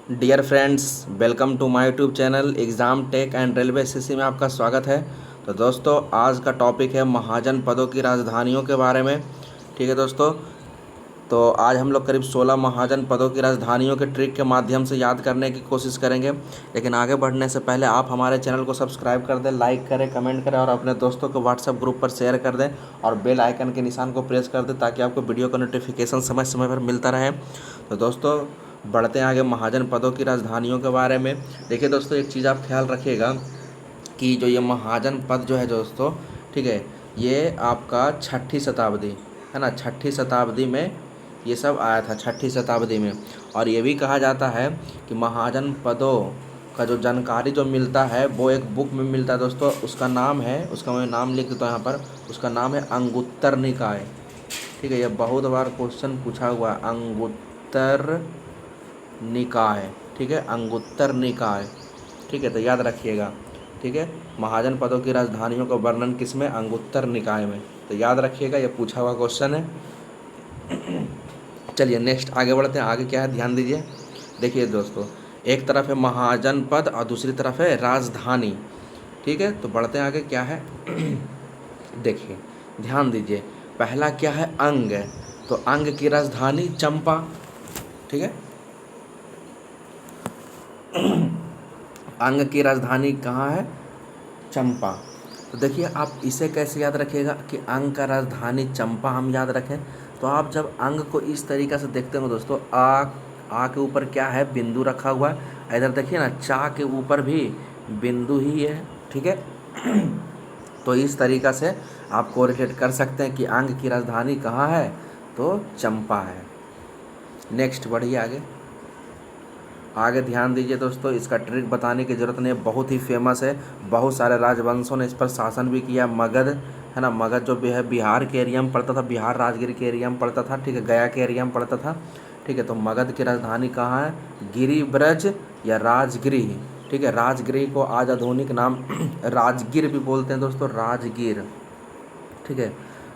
Dear friends, welcome to my YouTube channel exam tech and railway SSC में आपका स्वागत है। तो दोस्तों, आज का टॉपिक है महाजन पदों की राजधानियों के बारे में। ठीक है दोस्तों, तो आज हम लोग करीब 16 महाजन पदों की राजधानियों के ट्रिक के माध्यम से याद करने की कोशिश करेंगे। लेकिन आगे बढ़ने से पहले आप हमारे चैनल को सब्सक्राइब कर दें, लाइक करें, कमेंट करें और अपने दोस्तों को व्हाट्सएप ग्रुप पर शेयर कर दें और बेल आइकन के निशान को प्रेस कर दें ताकि आपको वीडियो का नोटिफिकेशन समय समय पर मिलता रहे। तो दोस्तों, बढ़ते हैं आगे महाजन पदों की राजधानियों के बारे में। देखिए दोस्तों, एक चीज़ आप ख्याल रखिएगा कि जो ये महाजन पद जो है दोस्तों, ठीक है, ये आपका छठी शताब्दी है ना, छठी शताब्दी में ये सब आया था, छठी शताब्दी में। और ये भी कहा जाता है कि महाजन पदों का जो जानकारी जो मिलता है वो एक बुक में मिलता है दोस्तों। उसका नाम है, उसका मैं नाम लिख देता हूँ यहाँ पर, उसका नाम है अंगुत्तर निकाय। ठीक है, ये बहुत बार क्वेश्चन पूछा हुआ है, अंगुत्तर निकाय। ठीक है, अंगुत्तर निकाय। ठीक है, तो याद रखिएगा। ठीक है, महाजन पदों की राजधानियों का वर्णन किस में? अंगुत्तर निकाय में। तो याद रखिएगा, ये पूछा हुआ क्वेश्चन है। चलिए नेक्स्ट आगे बढ़ते हैं। आगे क्या है, ध्यान दीजिए। देखिए दोस्तों, एक तरफ है महाजन पद और दूसरी तरफ है राजधानी। ठीक है, तो बढ़ते हैं आगे, क्या है देखिए, ध्यान दीजिए। पहला क्या है, अंग। तो अंग की राजधानी चंपा। ठीक है, अंग की राजधानी कहाँ है? चंपा। तो देखिए, आप इसे कैसे याद रखिएगा कि अंग का राजधानी चंपा हम याद रखें। तो आप जब अंग को इस तरीक़ा से देखते हो दोस्तों, आ के ऊपर क्या है, बिंदु रखा हुआ है। इधर देखिए ना, चा के ऊपर भी बिंदु ही है। ठीक है, तो इस तरीक़ा से आप कोरिलेट कर सकते हैं कि अंग की राजधानी कहाँ है, तो चंपा है। नेक्स्ट बढ़िए आगे। आगे ध्यान दीजिए दोस्तों, इसका ट्रिक बताने की ज़रूरत नहीं है, बहुत ही फेमस है। बहुत सारे राजवंशों ने इस पर शासन भी किया। मगध है ना, मगध जो भी है बिहार के एरिया में पड़ता था, बिहार राजगिर के एरिया में पड़ता था। ठीक है, गया के एरिया में पड़ता था। ठीक है, तो मगध की राजधानी कहाँ है? गिरिब्रज या राजगृह। ठीक है, राजगृह को आज आधुनिक नाम राजगिर भी बोलते हैं दोस्तों, राजगिर। ठीक है,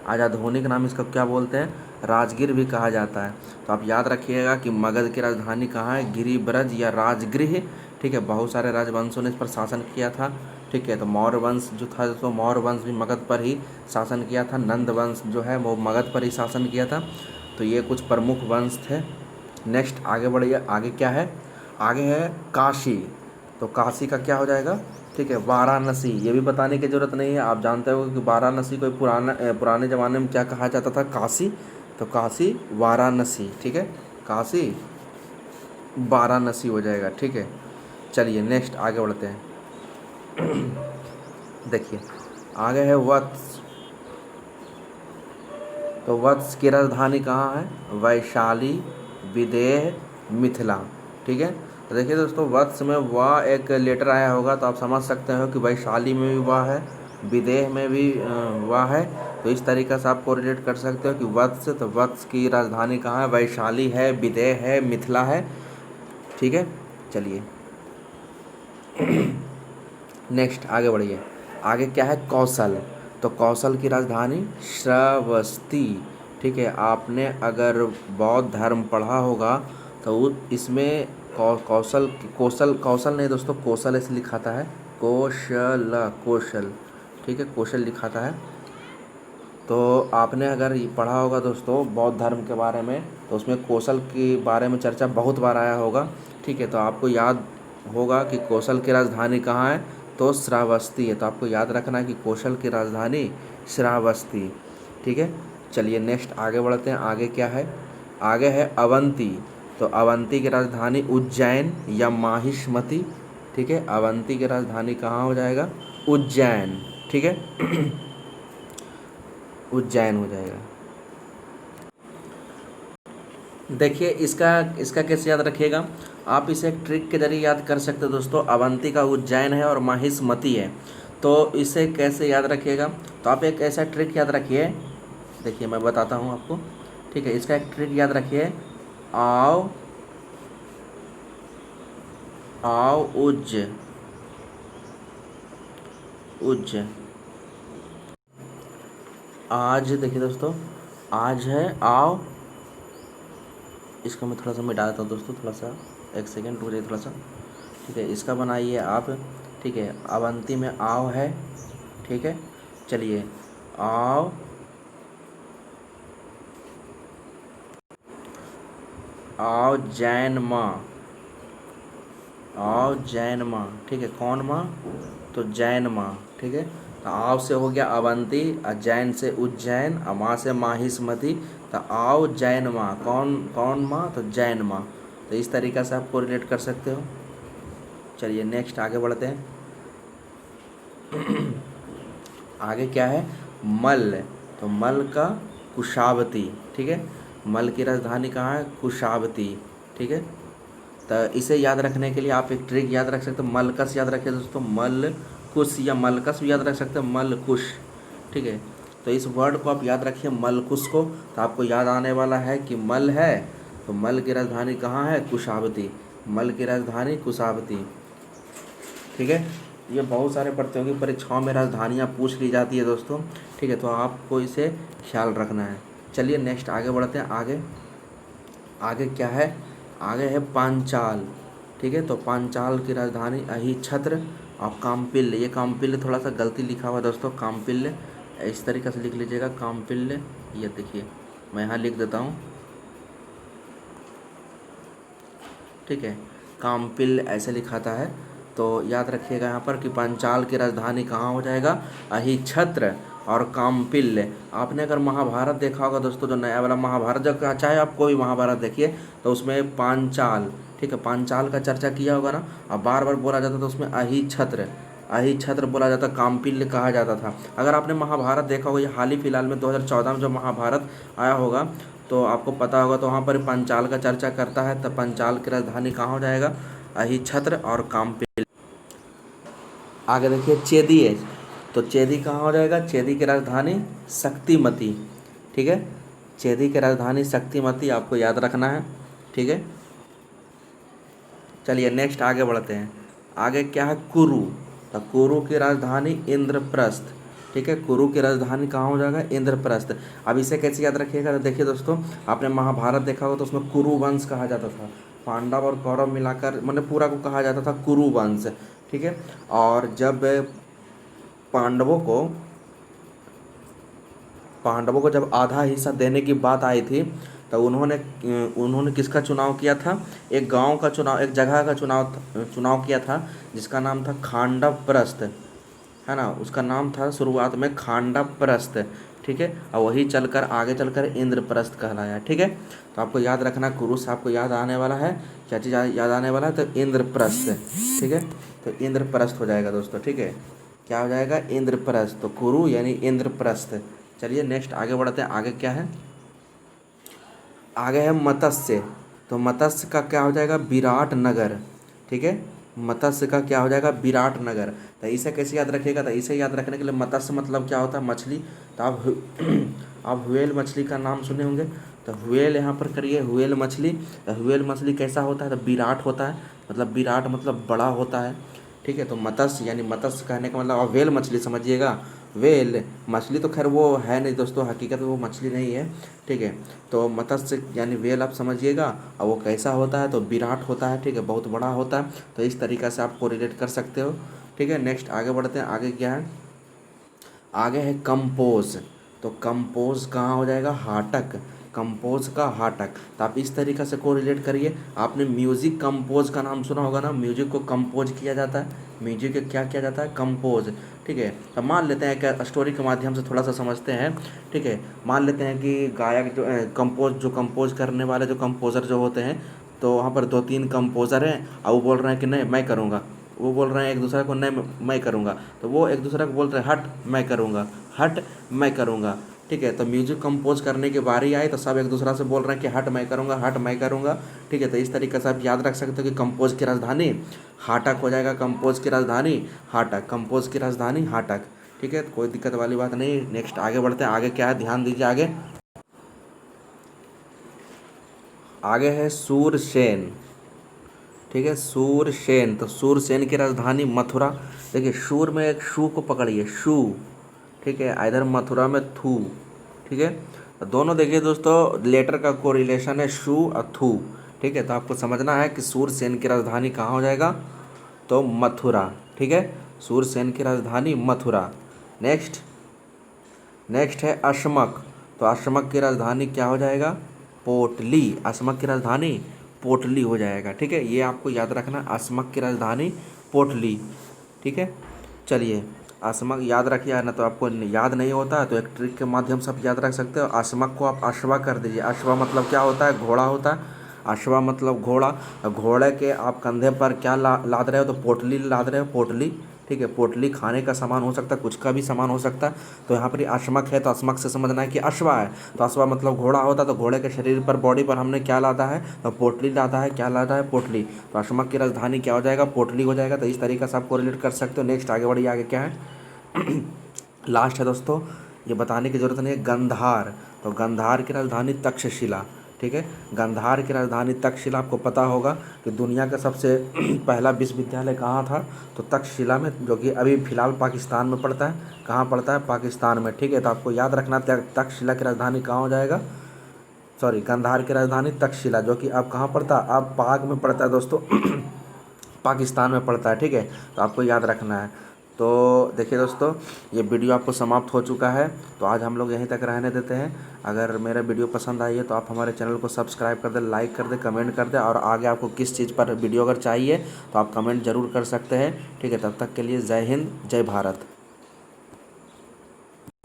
आज आधुनिक नाम इसका क्या बोलते हैं? राजगिर भी कहा जाता है। तो आप याद रखिएगा कि मगध की राजधानी कहाँ है? गिरिब्रज या राजगृह। ठीक है, बहुत सारे राजवंशों ने इस पर शासन किया था। ठीक है, तो मौर्य वंश जो था, तो मौर्य वंश भी मगध पर ही शासन किया था। नंद वंश जो है वो मगध पर ही शासन किया था। तो ये कुछ प्रमुख वंश थे। नेक्स्ट आगे बढ़िए। आगे क्या है? आगे है काशी। तो काशी का क्या हो जाएगा? ठीक है, वाराणसी। ये भी बताने की ज़रूरत नहीं है, आप जानते हो कि वाराणसी कोई पुराने ज़माने में क्या कहा जाता था? काशी। तो काशी वाराणसी। ठीक है, काशी वाराणसी हो जाएगा। ठीक है, चलिए नेक्स्ट आगे बढ़ते हैं। देखिए, आगे है वत्स। तो वत्स की राजधानी कहाँ है? वैशाली, विदेह, मिथिला। ठीक है, तो देखिए दोस्तों, वत्स में वाह एक लेटर आया होगा, तो आप समझ सकते हो कि वैशाली में भी वाह है, विदेह में भी वाह है। तो इस तरीक़े से आप कोरिलेट कर सकते हो कि वत्स, तो वत्स की राजधानी कहाँ है? वैशाली है, विदेह है, मिथिला है। ठीक है, चलिए नेक्स्ट आगे बढ़िए। आगे क्या है? कौशल। तो कौशल की राजधानी श्रावस्ती। ठीक है, आपने अगर बौद्ध धर्म पढ़ा होगा तो इसमें कौशल कौशल कौशल नहीं दोस्तों, कौशल ऐसे लिखाता है, कौशल। ठीक है, कौशल लिखाता है। तो आपने अगर ये पढ़ा होगा दोस्तों बौद्ध धर्म के बारे में, तो उसमें कौशल के बारे में चर्चा बहुत बार आया होगा। ठीक है, तो आपको याद होगा कि कौशल की राजधानी कहाँ है, तो श्रावस्ती है। तो आपको याद रखना है कि कौशल की राजधानी श्रावस्ती। ठीक है, चलिए नेक्स्ट आगे बढ़ते हैं। आगे क्या है? आगे है अवंती। तो अवंती की राजधानी उज्जैन या माहिष्मती। ठीक है, अवंती की राजधानी कहाँ हो जाएगा? उज्जैन। ठीक है, उज्जैन हो जाएगा। देखिए, इसका इसका कैसे याद रखिएगा, आप इसे एक ट्रिक के जरिए याद कर सकते हो दोस्तों। अवंती का उज्जैन है और माहिष्मती है, तो इसे कैसे याद रखिएगा? तो आप एक ऐसा ट्रिक याद रखिए, देखिए मैं बताता हूँ आपको। ठीक है, इसका एक ट्रिक याद रखिए। आओ आओ उज्ज, उज्ज। आज देखिए दोस्तों, आज है आओ, इसको मैं थोड़ा सा मिटा देता हूँ दोस्तों, थोड़ा सा 1 सेकेंड रुक जाइए थोड़ा सा। ठीक है, इसका बनाइए आप। ठीक है, अवंती में आव है। ठीक है, चलिए आव, आव जैन माँ, आव जैन माँ। ठीक है, कौन माँ? तो जैन माँ। ठीक है, तो आव से हो गया अवंती, जैन से उज्जैन, माँ से माहिष्मति। तो आव जैन माँ, कौन कौन माँ? तो जैन माँ। तो इस तरीक़ा से आप कोरिलेट कर सकते हो। चलिए नेक्स्ट आगे बढ़ते हैं। आगे क्या है? मल। तो मल का कुशावती। ठीक है, मल की राजधानी कहाँ है? कुशावती। ठीक है, तो इसे याद रखने के लिए आप एक ट्रिक याद रख सकते हो, मलकस याद रखिए दोस्तों, मल कुश या मलकस भी याद रख सकते हैं, मलकुश। ठीक है, तो इस वर्ड को आप याद रखिए मलकुश को, तो आपको याद आने वाला है कि मल है तो मल की राजधानी कहाँ है? कुशावती। मल की राजधानी कुशावती। ठीक है, ये बहुत सारे प्रतियोगी परीक्षाओं में राजधानियाँ पूछ ली जाती है दोस्तों। ठीक है, तो आपको इसे ख्याल रखना है। चलिए नेक्स्ट आगे बढ़ते हैं। आगे आगे क्या है? आगे है पांचाल। ठीक है, तो पांचाल की राजधानी अहिछत्र और काम्पिल्य। ये काम्पिल्य थोड़ा सा गलती लिखा हुआ है दोस्तों, काम्पिल्य इस तरीके से लिख लीजिएगा, काम्पिल्य। ये देखिए मैं यहाँ लिख देता हूँ। ठीक है, काम्पिल्य ऐसे लिखाता है, तो याद रखिएगा यहाँ पर कि पांचाल की राजधानी कहाँ हो जाएगा? अहिछत्र और काम्पिल्य। आपने अगर महाभारत देखा होगा दोस्तों, जो नया वाला महाभारत, जब चाहे आप कोई भी महाभारत देखिए तो उसमें पांचाल, ठीक है, पांचाल का चर्चा किया होगा ना, अब बार बार बोला जाता था उसमें अहिछत्र, अहिछत्र बोला जाता, काम्पिल्य कहा जाता था। अगर आपने महाभारत देखा होगा, ये हाल ही फिलहाल में 2014 में जो महाभारत आया होगा तो आपको पता होगा, तो वहाँ पर पंचाल का चर्चा करता है, तो पंचाल की राजधानी कहाँ हो जाएगा? अहिछत्र और काम्पिल्य। आगे देखिए चेदी है, तो चेदी कहाँ हो जाएगा? चेदी की राजधानी शक्तिमती। ठीक है, चेदी की राजधानी शक्तिमती आपको याद रखना है। ठीक है, चलिए नेक्स्ट आगे बढ़ते हैं। आगे क्या है? कुरु। तो कुरु की राजधानी इंद्रप्रस्थ। ठीक है, कुरु की राजधानी कहाँ हो जाएगा? इंद्रप्रस्थ। अब इसे कैसे याद रखिएगा? तो देखिए दोस्तों, आपने महाभारत देखा होगा तो उसमें कुरु वंश कहा जाता था, पांडव और कौरव मिलाकर मतलब पूरा को कहा जाता था कुरु वंश। ठीक है, और जब पांडवों को पांडवों को जब आधा हिस्सा देने की बात आई थी, तो उन्होंने किसका चुनाव किया था? एक गांव का चुनाव, एक जगह का चुनाव किया था, जिसका नाम था खांडवप्रस्थ, है ना। उसका नाम था शुरुआत में खांडवप्रस्थ। ठीक है, और वही चलकर आगे चलकर इंद्रप्रस्थ कहलाया। ठीक है, तो आपको याद रखना, कुरु से आपको याद आने वाला है, क्या चीज़ याद आने वाला है? तो इंद्रप्रस्थ। ठीक है, तो इंद्रप्रस्थ हो जाएगा दोस्तों। ठीक है, क्या हो जाएगा? इंद्रप्रस्थ। तो कुरु यानी इंद्रप्रस्थ। चलिए नेक्स्ट आगे बढ़ते हैं। आगे क्या है? आगे है मत्स्य। तो मत्स्य का क्या हो जाएगा? विराट नगर। ठीक है, मत्स्य का क्या हो जाएगा? विराट नगर। तो इसे कैसे याद रखिएगा? तो इसे याद रखने के लिए, मत्स्य मतलब क्या होता है? मछली। तो आप आप व्हेल मछली का नाम सुने होंगे, तो व्हेल यहाँ पर करिए, व्हेल मछली। तो व्हेल मछली कैसा होता है? तो विराट होता है, मतलब विराट मतलब बड़ा होता है। ठीक है, तो मत्स्य यानी मत्स्य कहने का मतलब, और व्हेल मछली समझिएगा, व्हेल मछली तो खैर वो है नहीं दोस्तों, हकीकत में वो मछली नहीं है। ठीक है, तो मत्स्य यानी व्हेल आप समझिएगा, और वो कैसा होता है? तो विराट होता है। ठीक है, बहुत बड़ा होता है। तो इस तरीक़ा से आप कोरिलेट कर सकते हो। ठीक है, नेक्स्ट आगे बढ़ते हैं। आगे क्या है? आगे है कंपोज। तो कंपोज कहाँ हो जाएगा? हाटक। कंपोज का हाटक। तो आप इस तरीक़ा से कोरिलेट करिए। आपने म्यूज़िक कंपोज का नाम सुना होगा ना, म्यूजिक को कंपोज किया जाता है, म्यूजिक को क्या किया जाता है? कंपोज। ठीक है, तो मान लेते हैं कि स्टोरी के माध्यम से थोड़ा सा समझते हैं। ठीक है, मान लेते हैं कि गायक जो कंपोज करने वाले जो कंपोज़र जो होते हैं, तो वहाँ पर 2-3 कंपोज़र हैं, और वो बोल रहे हैं कि नहीं मैं करूँगा, वो बोल रहे हैं एक दूसरे को नहीं मैं करूँगा, तो वो एक दूसरे को बोल रहे हैं हट मैं करूँगा, हट मैं करूँगा। ठीक है, तो म्यूजिक कंपोज करने की बारी आई तो सब एक दूसरा से बोल रहे हैं कि हट मैं करूँगा, हट मैं करूँगा। ठीक है, तो इस तरीके से आप याद रख सकते हो कि कंपोज की राजधानी हाटक हो जाएगा। कंपोज की राजधानी हाटक, कंपोज की राजधानी हाटक। ठीक है, तो कोई दिक्कत वाली बात नहीं। नेक्स्ट आगे बढ़ते हैं। आगे क्या है? ध्यान दीजिए। आगे आगे है सूरसेन। ठीक है, सूरसेन। तो सूरसेन की राजधानी मथुरा। देखिए सूर में एक शू को पकड़िए, शू। ठीक है, इधर मथुरा में थू। ठीक है, दोनों देखिए दोस्तों, लेटर का कोरिलेशन है शू और थू। ठीक है, तो आपको समझना है कि सूरसेन की राजधानी कहाँ हो जाएगा, तो मथुरा। ठीक है, सूरसेन की राजधानी मथुरा। नेक्स्ट नेक्स्ट है अशमक। तो अशमक की राजधानी क्या हो जाएगा, पोटली। अशमक की राजधानी पोटली हो जाएगा। ठीक है, ये आपको याद रखना, अशमक की राजधानी पोटली। ठीक है, चलिए अशमक याद रखिए, ना तो आपको याद नहीं होता है तो एक ट्रिक के माध्यम से आप याद रख सकते हो। अशमक को आप अश्वा कर दीजिए। अश्वा मतलब क्या होता है, घोड़ा होता है। अश्वा मतलब घोड़ा। घोड़े के आप कंधे पर क्या लाद रहे हो, तो पोटली लाद रहे हो, पोटली। ठीक है, पोटली खाने का सामान हो सकता है, कुछ का भी सामान हो सकता है। तो यहाँ पर अश्मक है, तो अश्मक से समझना है कि अश्वा है। तो अश्वा मतलब घोड़ा होता है, तो घोड़े के शरीर पर, बॉडी पर हमने क्या लादा है, तो पोटली लादा है। क्या लादा है, पोटली। तो अशमक की राजधानी क्या हो जाएगा, पोटली हो जाएगा। तो इस तरीके से आप कोरिलेट कर सकते हो। नेक्स्ट आगे बढ़िए, आगे क्या है लास्ट है दोस्तों, ये बताने की ज़रूरत नहीं है, गंधार। तो गंधार की राजधानी तक्षशिला। ठीक है, गंधार की राजधानी तक्षशिला। आपको पता होगा कि दुनिया का सबसे पहला विश्वविद्यालय कहाँ था, तो तक्षशिला में, जो कि अभी फ़िलहाल पाकिस्तान में पड़ता है। कहाँ पड़ता है, पाकिस्तान में। ठीक है, तो आपको याद रखना तक्षशिला की राजधानी कहाँ हो जाएगा, सॉरी, गंधार की राजधानी तक्षशिला, जो कि अब कहाँ पड़ता है, अब पाक में पड़ता है दोस्तों पाकिस्तान में पड़ता है। ठीक है, तो आपको याद रखना है। तो देखिए दोस्तों, ये वीडियो आपको समाप्त हो चुका है, तो आज हम लोग यहीं तक रहने देते हैं। अगर मेरा वीडियो पसंद आई है तो आप हमारे चैनल को सब्सक्राइब कर दें, लाइक कर दें, कमेंट कर दें, और आगे आपको किस चीज़ पर वीडियो अगर चाहिए तो आप कमेंट ज़रूर कर सकते हैं। ठीक है, तब तक के लिए जय हिंद, जय भारत।